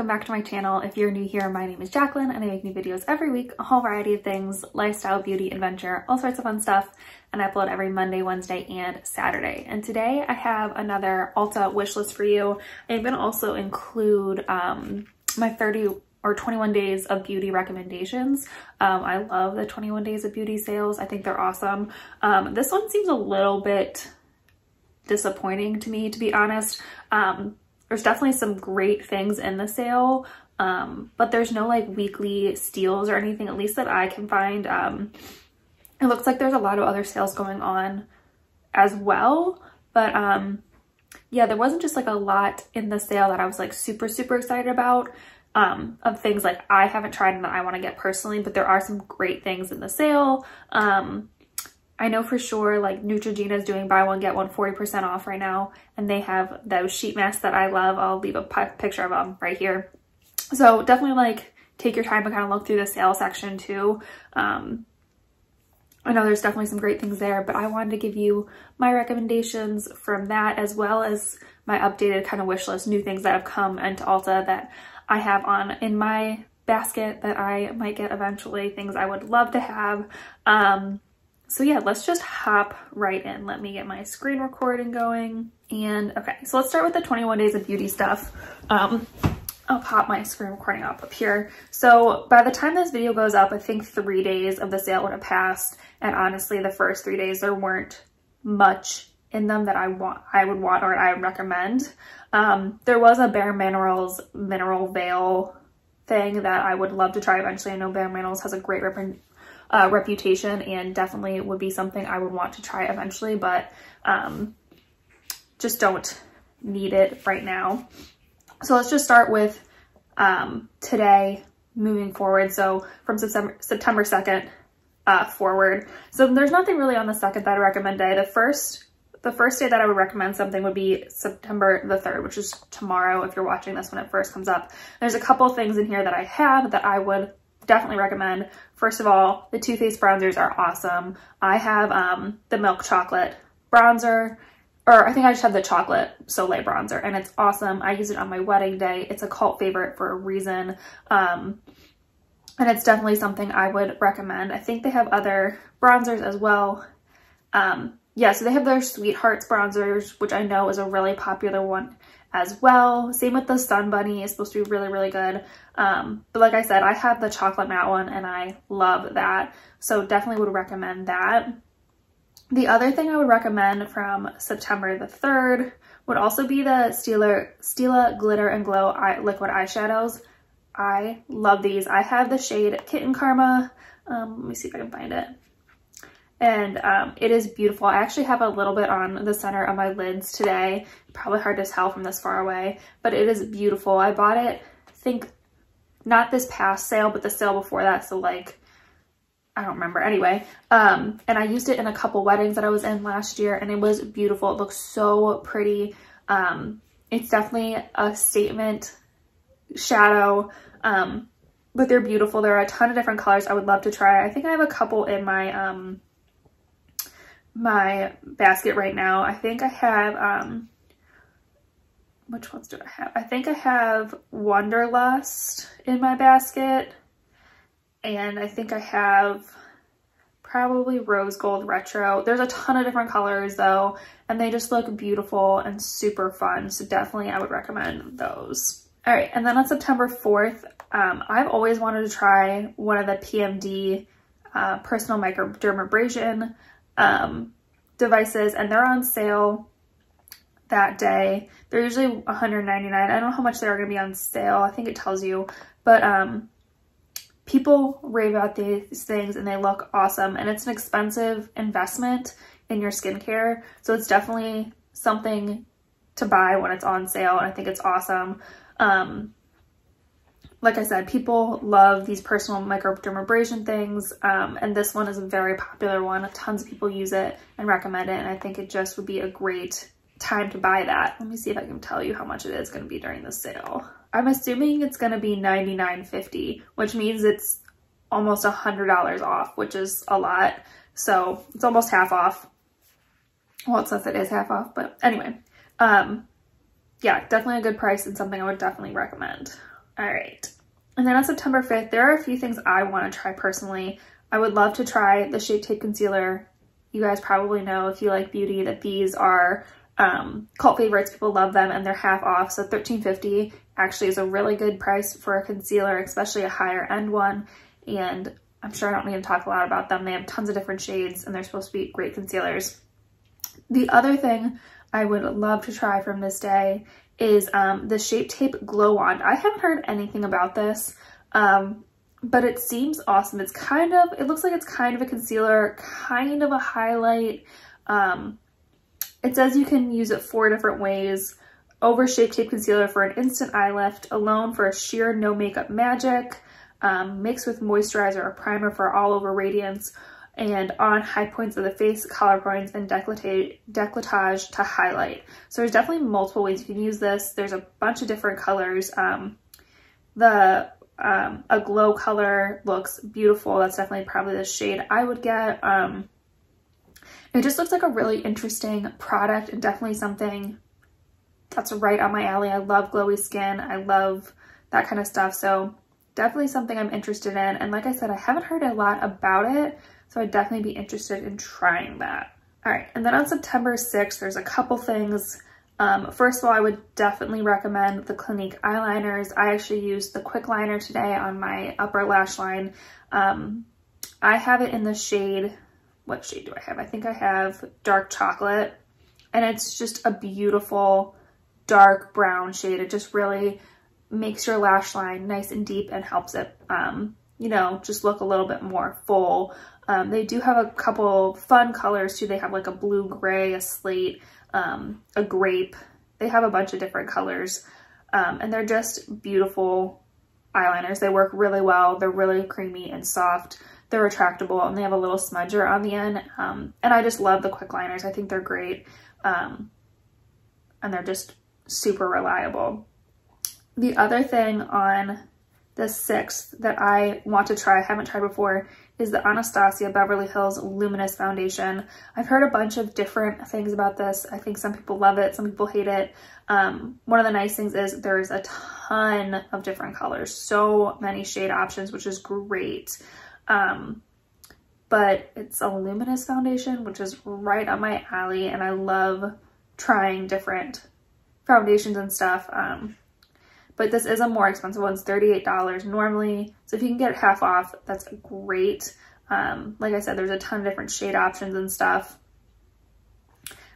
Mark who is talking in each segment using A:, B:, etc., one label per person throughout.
A: welcome back to my channel. If you're new here, my name is Jacqueline and I make new videos every week, a whole variety of things, lifestyle, beauty, adventure, all sorts of fun stuff, and I upload every Monday, Wednesday, and Saturday. And today I have another Ulta wish list for you. I'm going to also include my 30 or 21 days of beauty recommendations. I love the 21 days of beauty sales. I think they're awesome. This one seems a little bit disappointing to me, to be honest. There's definitely some great things in the sale, but there's no like weekly steals or anything, at least that I can find. It looks like there's a lot of other sales going on as well, but yeah, there wasn't just like a lot in the sale that I was like super excited about, of things like I haven't tried and that I want to get personally, but there are some great things in the sale. I know for sure like Neutrogena is doing buy one get one 40% off right now, and they have those sheet masks that I love. I'll leave a picture of them right here. So definitely like take your time and kind of look through the sale section too. I know there's definitely some great things there, but I wanted to give you my recommendations from that, as well as my updated kind of wish list, new things that have come into Ulta that I have on in my basket that I might get eventually, things I would love to have. So yeah, let's just hop right in. Let me get my screen recording going. And okay, so let's start with the 21 days of beauty stuff. I'll pop my screen recording up here. So by the time this video goes up, I think 3 days of the sale would have passed. And honestly, the first 3 days, there weren't much in them that I would want or I would recommend. There was a Bare Minerals Mineral Veil thing that I would love to try eventually. I know Bare Minerals has a great reputation and definitely would be something I would want to try eventually, but just don't need it right now. So let's just start with today moving forward. So from September 2nd forward. So there's nothing really on the 2nd that I recommend today. The first day that I would recommend something would be September the 3rd, which is tomorrow if you're watching this when it first comes up. There's a couple things in here that I have that I would definitely recommend. First of all, the Too Faced bronzers are awesome. I have the Milk Chocolate bronzer, or I think I just have the Chocolate Soleil bronzer, and it's awesome. I use it on my wedding day. It's a cult favorite for a reason. And it's definitely something I would recommend. I think they have other bronzers as well. Yeah, so they have their Sweethearts bronzers, which I know is a really popular one as well. Same with the Sun Bunny, it's supposed to be really good. But like I said, I have the chocolate matte one and I love that. So definitely would recommend that. The other thing I would recommend from September the 3rd would also be the Stila Glitter and Glow liquid eyeshadows. I love these. I have the shade Kitten Karma. Let me see if I can find it. And it is beautiful. I actually have a little bit on the center of my lids today. Probably hard to tell from this far away, but it is beautiful. I bought it, I think, not this past sale, but the sale before that. So like, I don't remember. Anyway, and I used it in a couple weddings that I was in last year, and it was beautiful. It looks so pretty. It's definitely a statement shadow, but they're beautiful. There are a ton of different colors I would love to try. I think I have a couple in my my basket right now. I think I have which ones do I have? I think I have Wanderlust in my basket, and I think I have probably Rose Gold Retro. There's a ton of different colors though, and they just look beautiful and super fun, so definitely I would recommend those. All right, and then on September 4th, I've always wanted to try one of the PMD personal microdermabrasion devices, and they're on sale that day. They're usually $199. I don't know how much they are going to be on sale. I think it tells you, but people rave about these things and they look awesome, and it's an expensive investment in your skincare, so it's definitely something to buy when it's on sale, and I think it's awesome. Like I said, people love these personal microdermabrasion things, and this one is a very popular one. Tons of people use it and recommend it, and I think it just would be a great time to buy that. Let me see if I can tell you how much it is going to be during the sale. I'm assuming it's going to be $99.50, which means it's almost $100 off, which is a lot. So it's almost half off. Well, it says it is half off, but anyway, yeah, definitely a good price and something I would definitely recommend. All right. And then on September 5th, there are a few things I want to try personally. I would love to try the Shape Tape Concealer. You guys probably know, if you like beauty, that these are cult favorites. People love them and they're half off. So $13.50 actually is a really good price for a concealer, especially a higher end one. And I'm sure I don't need to talk a lot about them. They have tons of different shades and they're supposed to be great concealers. The other thing I would love to try from this day is the Shape Tape Glow Wand. I haven't heard anything about this, but it seems awesome. It's kind of, it looks like it's kind of a concealer, kind of a highlight. It says you can use it 4 different ways. Over Shape Tape Concealer for an instant eye lift, alone for a sheer no makeup magic, mixed with moisturizer or primer for all over radiance, and on high points of the face, collar points, and décolletage to highlight. So there's definitely multiple ways you can use this. There's a bunch of different colors. A glow color looks beautiful. That's definitely probably the shade I would get. It just looks like a really interesting product and definitely something that's right on my alley. I love glowy skin. I love that kind of stuff. So definitely something I'm interested in. And like I said, I haven't heard a lot about it, so I'd definitely be interested in trying that. All right, and then on September 6th, there's a couple things. First of all, I would definitely recommend the Clinique Eyeliners. I actually used the Quick Liner today on my upper lash line. I have it in the shade, what shade do I have? I think I have Dark Chocolate, and it's just a beautiful dark brown shade. It just really makes your lash line nice and deep and helps it, you know, just look a little bit more full. They do have a couple fun colors too. They have like a blue gray, a slate, a grape. They have a bunch of different colors, and they're just beautiful eyeliners. They work really well. They're really creamy and soft. They're retractable, and they have a little smudger on the end. And I just love the Quick Liners. I think they're great. And they're just super reliable. The other thing on the 6th that I want to try, I haven't tried before, is the Anastasia Beverly Hills Luminous Foundation. I've heard a bunch of different things about this. I think some people love it, some people hate it. One of the nice things is there's a ton of different colors, so many shade options, which is great. But it's a luminous foundation, which is right on my alley, and I love trying different foundations and stuff. But this is a more expensive one. It's $38 normally. So if you can get it half off, that's great. Like I said, there's a ton of different shade options and stuff.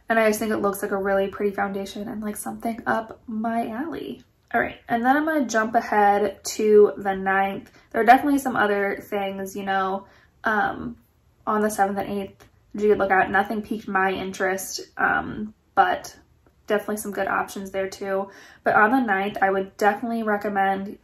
A: And I just think it looks like a really pretty foundation and like something up my alley. All right, and then I'm gonna jump ahead to the 9th. There are definitely some other things, you know, on the 7th and 8th that you could look at. Nothing piqued my interest, but definitely some good options there too. But on the 9th, I would definitely recommend,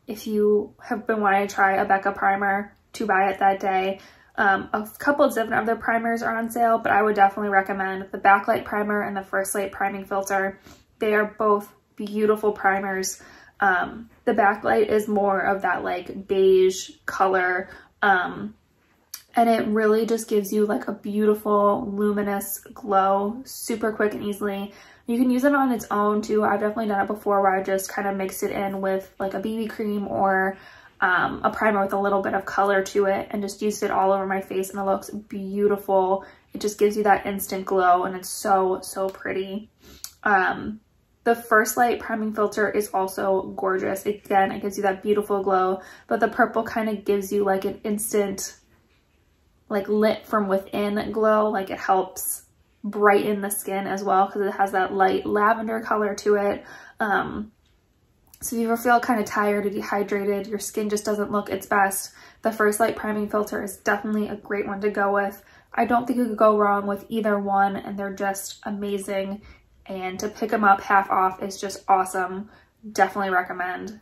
A: if you have been wanting to try a Becca Primer, to buy it that day. A couple of different other primers are on sale, but I would definitely recommend the Backlight Primer and the First Light Priming Filter. They are both beautiful primers. The Backlight is more of that like beige color, and it really just gives you like a beautiful luminous glow, super quick and easily. You can use it on its own too. I've definitely done it before where I just kind of mixed it in with like a BB cream or a primer with a little bit of color to it and just used it all over my face, and it looks beautiful. It just gives you that instant glow, and it's so, so pretty. The First Light Priming Filter is also gorgeous. Again, it gives you that beautiful glow, but the purple kind of gives you like an instant, like lit from within glow. Like it helps brighten the skin as well because it has that light lavender color to it. So if you ever feel kind of tired or dehydrated, your skin just doesn't look its best, the First Light Priming Filter is definitely a great one to go with. I don't think you could go wrong with either one, and they're just amazing. And to pick them up half off is just awesome. Definitely recommend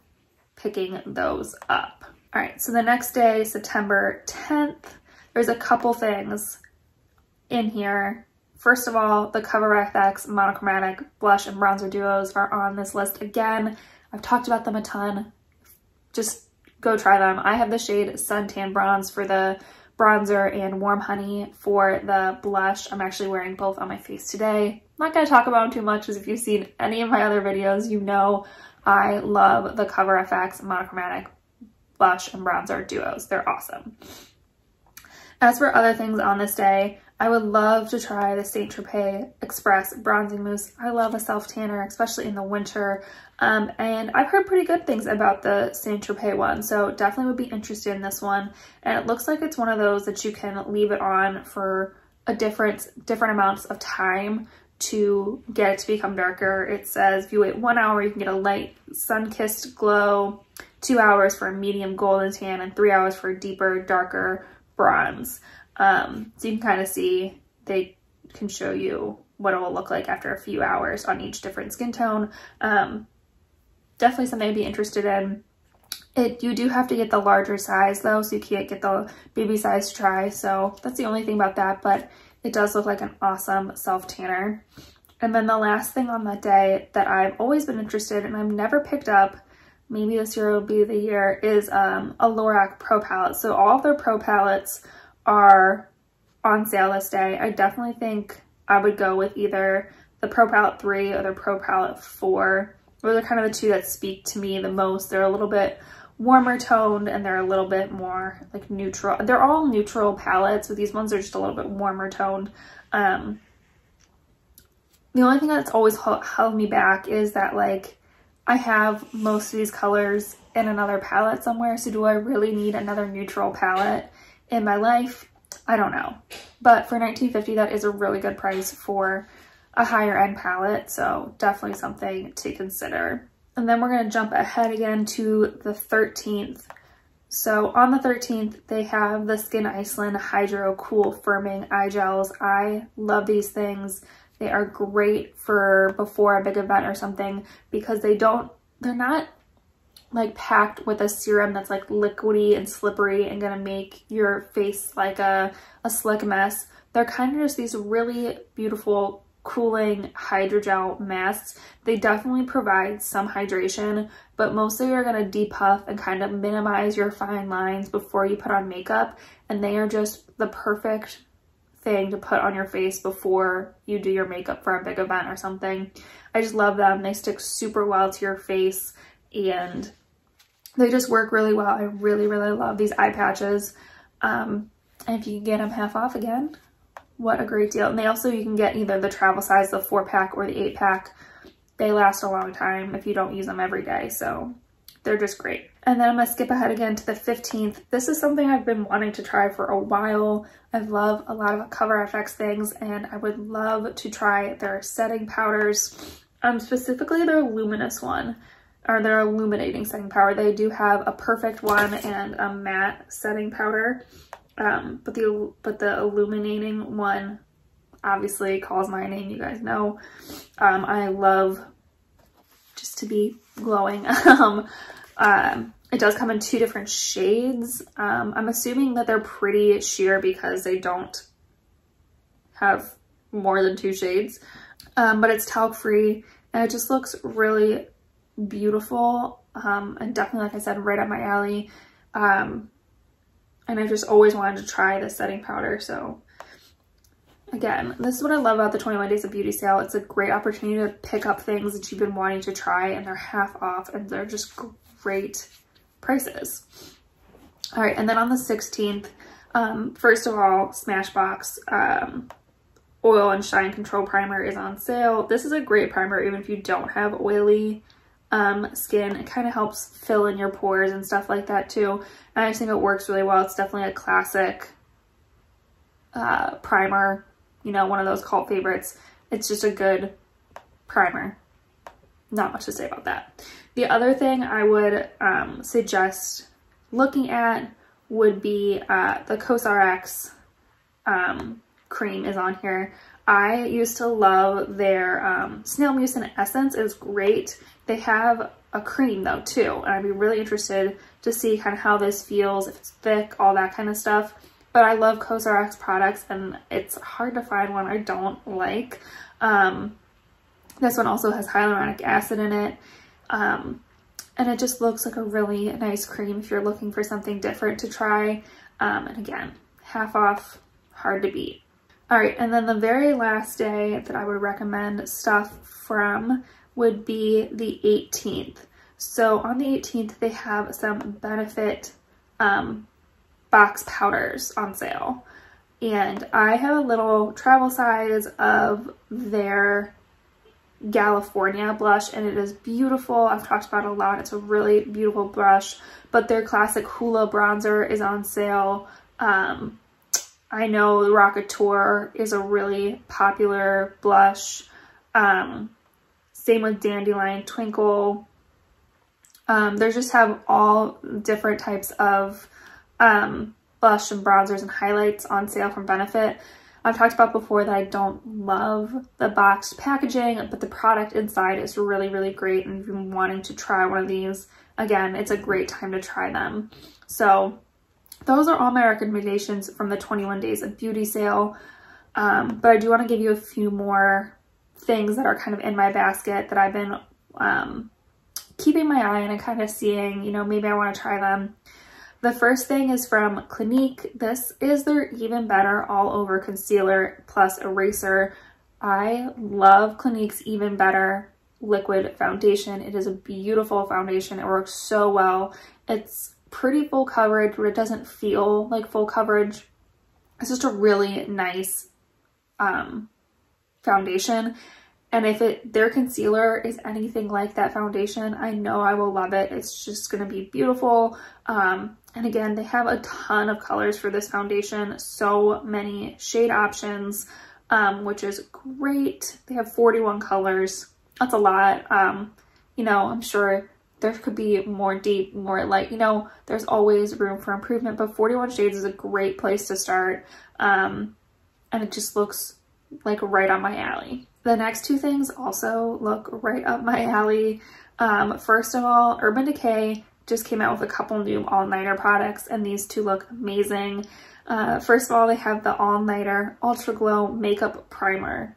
A: picking those up. All right, so the next day, September 10th, there's a couple things in here. First of all, the CoverFX Monochromatic Blush and Bronzer Duos are on this list again. I've talked about them a ton. Just go try them. I have the shade Suntan Bronze for the bronzer and Warm Honey for the blush. I'm actually wearing both on my face today. I'm not going to talk about them too much because if you've seen any of my other videos, you know I love the Cover FX Monochromatic blush and bronzer duos. They're awesome. As for other things on this day, I would love to try the St. Tropez Express Bronzing Mousse. I love a self-tanner, especially in the winter. And I've heard pretty good things about the St. Tropez one, so definitely would be interested in this one. And it looks like it's one of those that you can leave it on for a different amounts of time to get it to become darker. It says if you wait 1 hour, you can get a light sun-kissed glow, 2 hours for a medium golden tan, and 3 hours for a deeper, darker bronze. So you can kind of see, they can show you what it will look like after a few hours on each different skin tone. Definitely something I'd be interested in. You do have to get the larger size though, so you can't get the baby size to try. So that's the only thing about that, but it does look like an awesome self-tanner. And then the last thing on that day that I've always been interested in and I've never picked up, maybe this year will be the year, is a Lorac Pro Palette. So all of their Pro Palettes are on sale this day. I definitely think I would go with either the Pro Palette 3 or the Pro Palette 4. Those are kind of the two that speak to me the most. They're a little bit warmer toned and they're a little bit more like neutral. They're all neutral palettes, but these ones are just a little bit warmer toned. The only thing that's always held me back is that like I have most of these colors in another palette somewhere, so do I really need another neutral palette in my life? I don't know. But for $19.50, that is a really good price for a higher end palette, so definitely something to consider. And then we're going to jump ahead again to the 13th. So on the 13th, they have the Skin Iceland Hydro Cool Firming Eye Gels. I love these things. They are great for before a big event or something because they're not like packed with a serum that's like liquidy and slippery and gonna make your face like a slick mess. They're kind of just these really beautiful cooling hydrogel masks. They definitely provide some hydration, but mostly are going to depuff and kind of minimize your fine lines before you put on makeup, and they are just the perfect thing to put on your face before you do your makeup for a big event or something. I just love them. They stick super well to your face and they just work really well. I really, really love these eye patches. And if you can get them half off again, what a great deal. And they also, you can get either the travel size, the 4-pack or the 8-pack. They last a long time if you don't use them every day, so they're just great. And then I'm gonna skip ahead again to the 15th. This is something I've been wanting to try for a while. I love a lot of Cover FX things and I would love to try their setting powders, specifically their Luminous one, or their illuminating setting powder. They do have a perfect one and a matte setting powder. But the illuminating one obviously calls my name, you guys know. I love just to be glowing. It does come in 2 different shades. I'm assuming that they're pretty sheer because they don't have more than 2 shades. But it's talc free and it just looks really beautiful. And definitely, like I said, right up my alley. And I just always wanted to try this setting powder. So again, this is what I love about the 21 Days of Beauty sale. It's a great opportunity to pick up things that you've been wanting to try and they're half off and they're just great prices. All right, and then on the 16th, first of all, Smashbox Oil and Shine Control Primer is on sale. This is a great primer even if you don't have oily skin. It kind of helps fill in your pores and stuff like that too. And I just think it works really well. It's definitely a classic primer, you know, one of those cult favorites. It's just a good primer. Not much to say about that. The other thing I would suggest looking at would be the CosRX cream is on here. I used to love their Snail Mousse and Essence. It was great. They have a cream though too, and I'd be really interested to see kind of how this feels, if it's thick, all that kind of stuff. But I love CosRX products and it's hard to find one I don't like. This one also has hyaluronic acid in it. And it just looks like a really nice cream if you're looking for something different to try. And again, half off, hard to beat. All right, and then the very last day that I would recommend stuff from would be the 18th. So on the 18th, they have some Benefit box powders on sale. And I have a little travel size of their California blush, and it is beautiful. I've talked about it a lot. It's a really beautiful brush, but their classic Hula bronzer is on sale. I know the Rocket Tour is a really popular blush. Same with Dandelion Twinkle. They just have all different types of blush and bronzers and highlights on sale from Benefit. I've talked about before that I don't love the boxed packaging, but the product inside is really, really great. And if you've been wanting to try one of these, again, it's a great time to try them. So those are all my recommendations from the 21 Days of Beauty sale. But I do want to give you a few more things that are kind of in my basket that I've been keeping my eye on and kind of seeing, you know, maybe I want to try them. The first thing is from Clinique. This is their Even Better All Over Concealer Plus Eraser. I love Clinique's Even Better Liquid Foundation. It is a beautiful foundation. It works so well. It's pretty full coverage, but it doesn't feel like full coverage. It's just a really nice foundation. And if their concealer is anything like that foundation, I know I will love it. It's just going to be beautiful. And again, they have a ton of colors for this foundation. So many shade options, which is great. They have 41 colors. That's a lot. You know, I'm sure there could be more deep, more light. You know, there's always room for improvement, but 41 shades is a great place to start. And it just looks like right on my alley. The next two things also look right up my alley. First of all, Urban Decay just came out with a couple new all-nighter products, and these two look amazing. First of all, they have the all-nighter Ultra Glow Makeup Primer.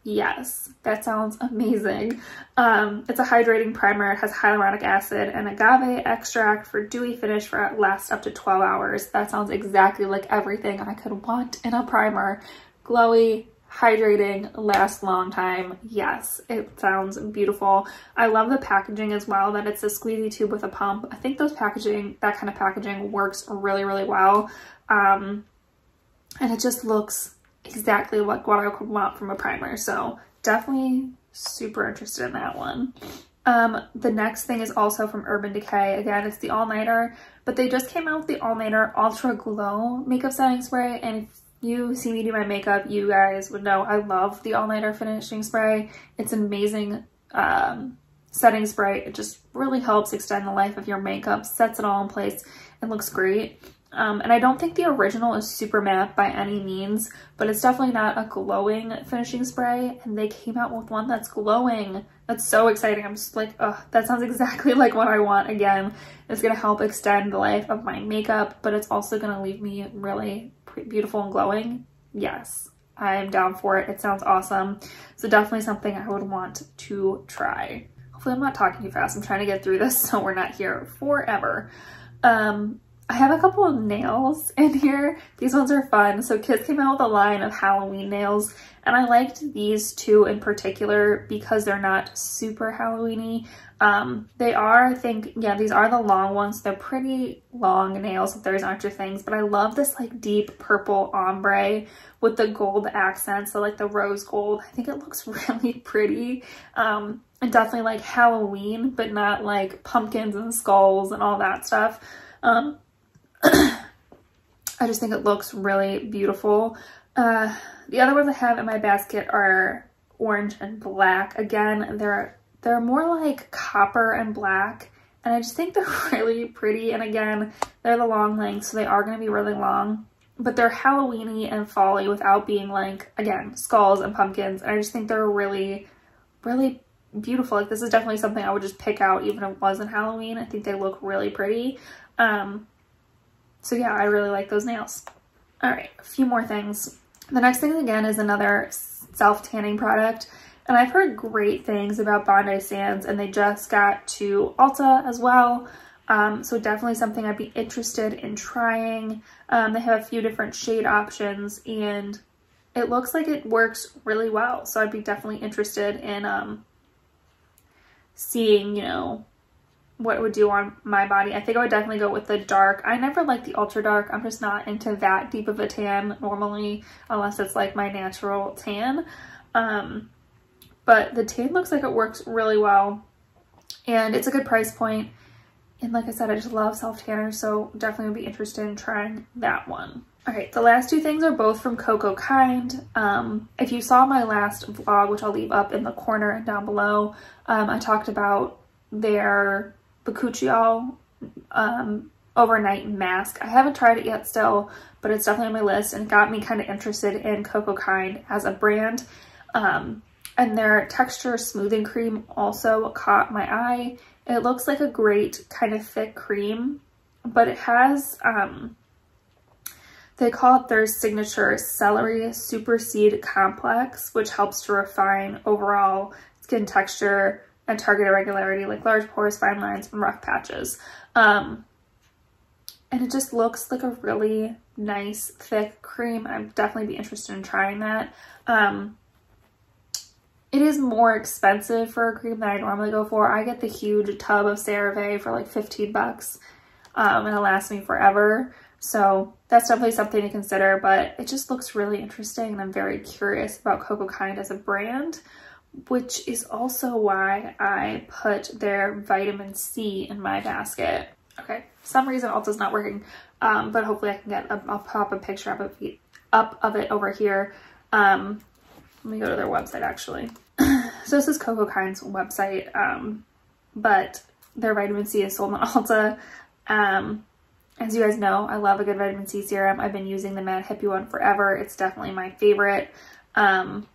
A: Yes, that sounds amazing. It's a hydrating primer. It has hyaluronic acid and agave extract for dewy finish for lasts up to 12 hours. That sounds exactly like everything I could want in a primer. Glowy, hydrating, lasts a long time. Yes, it sounds beautiful. I love the packaging as well, that it's a squeezy tube with a pump. I think that kind of packaging works really, really well. And it just looks exactly like what I would want from a primer. So definitely super interested in that one. The next thing is also from Urban Decay. Again, it's the all-nighter, but they just came out with the all-nighter Ultra Glow makeup setting spray. And if you see me do my makeup, you guys would know I love the all-nighter finishing spray. It's an amazing setting spray. It just really helps extend the life of your makeup, sets it all in place, and looks great. And I don't think the original is super matte by any means, but it's definitely not a glowing finishing spray, and they came out with one that's glowing. That's so exciting. I'm just like, oh, that sounds exactly like what I want. Again, it's going to help extend the life of my makeup, but it's also going to leave me really beautiful and glowing. Yes, I'm down for it. It sounds awesome. So definitely something I would want to try. Hopefully I'm not talking too fast. I'm trying to get through this so we're not here forever. I have a couple of nails in here. These ones are fun. So Kids came out with a line of Halloween nails, and I liked these two in particular because they're not super Halloween-y. They are, I think, yeah, these are the long ones. They're pretty long nails if those aren't your things, but I love this like deep purple ombre with the gold accent. So like the rose gold, I think it looks really pretty. And definitely like Halloween, but not like pumpkins and skulls and all that stuff. I just think it looks really beautiful. The other ones I have in my basket are orange and black. Again, they're more like copper and black, and I just think they're really pretty. And again, they're the long length, so they are going to be really long, but they're Halloween-y and fall-y without being like, again, skulls and pumpkins. And I just think they're really, really beautiful. Like, this is definitely something I would just pick out even if it wasn't Halloween. I think they look really pretty. So yeah, I really like those nails. All right, a few more things. The next thing again is another self-tanning product, and I've heard great things about Bondi Sands, and they just got to Ulta as well. So definitely something I'd be interested in trying. They have a few different shade options, and it looks like it works really well. So I'd be definitely interested in seeing, you know, what it would do on my body. I think I would definitely go with the dark. I never like the ultra dark. I'm just not into that deep of a tan normally, unless it's like my natural tan. But the tan looks like it works really well, and it's a good price point. And like I said, I just love self-tanners, so definitely would be interested in trying that one. All right, the last two things are both from Coco Kind. If you saw my last vlog, which I'll leave up in the corner and down below, I talked about their Bakuchiol overnight mask. I haven't tried it yet still, but it's definitely on my list, and got me kind of interested in Coco Kind as a brand. And their texture smoothing cream also caught my eye. It looks like a great kind of thick cream, but it has, they call it their signature Celery Super Seed Complex, which helps to refine overall skin texture and target irregularity like large pores, fine lines, and rough patches. And it just looks like a really nice thick cream. I'd definitely be interested in trying that. It is more expensive for a cream than I normally go for. I get the huge tub of CeraVe for like 15 bucks, and it lasts me forever. So that's definitely something to consider, but it just looks really interesting, and I'm very curious about Coco Kind as a brand, which is also why I put their vitamin C in my basket. Okay, for some reason Ulta's not working, but hopefully I can get, I'll pop a picture up of it over here. Let me go to their website actually. So this is Coco Kind's website, but their vitamin C is sold on Ulta. As you guys know, I love a good vitamin C serum. I've been using the Mad Hippie one forever. It's definitely my favorite. But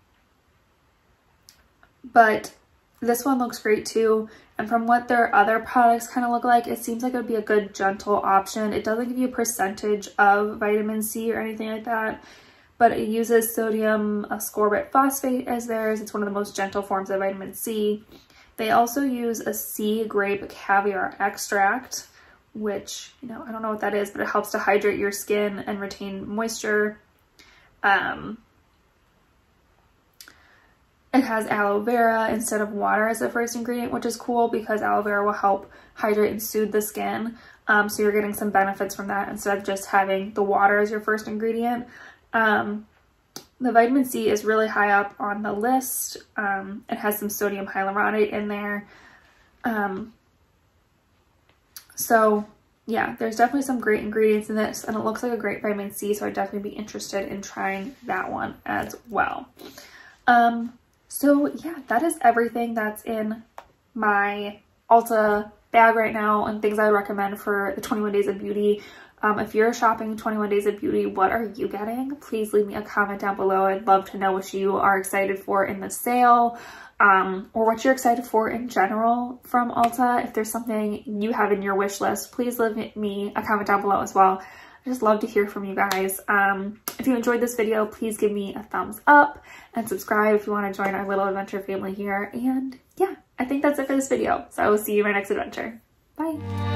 A: this one looks great too. And from what their other products kind of look like, it seems like it would be a good gentle option. It doesn't give you a percentage of vitamin C or anything like that, but it uses sodium ascorbate phosphate as theirs. It's one of the most gentle forms of vitamin C. They also use a sea grape caviar extract, which, you know, I don't know what that is, but it helps to hydrate your skin and retain moisture. It has aloe vera instead of water as the first ingredient, which is cool because aloe vera will help hydrate and soothe the skin. So you're getting some benefits from that instead of just having the water as your first ingredient. The vitamin C is really high up on the list. It has some sodium hyaluronate in there. So yeah, there's definitely some great ingredients in this, and it looks like a great vitamin C, so I'd definitely be interested in trying that one as well. So yeah, that is everything that's in my Ulta bag right now and things I would recommend for the 21 Days of Beauty. If you're shopping 21 Days of Beauty, what are you getting? Please leave me a comment down below. I'd love to know what you are excited for in the sale, or what you're excited for in general from Ulta. If there's something you have in your wish list, please leave me a comment down below as well. I just love to hear from you guys. If you enjoyed this video, please give me a thumbs up and subscribe if you want to join our little adventure family here. And yeah, I think that's it for this video. So I will see you in my next adventure. Bye.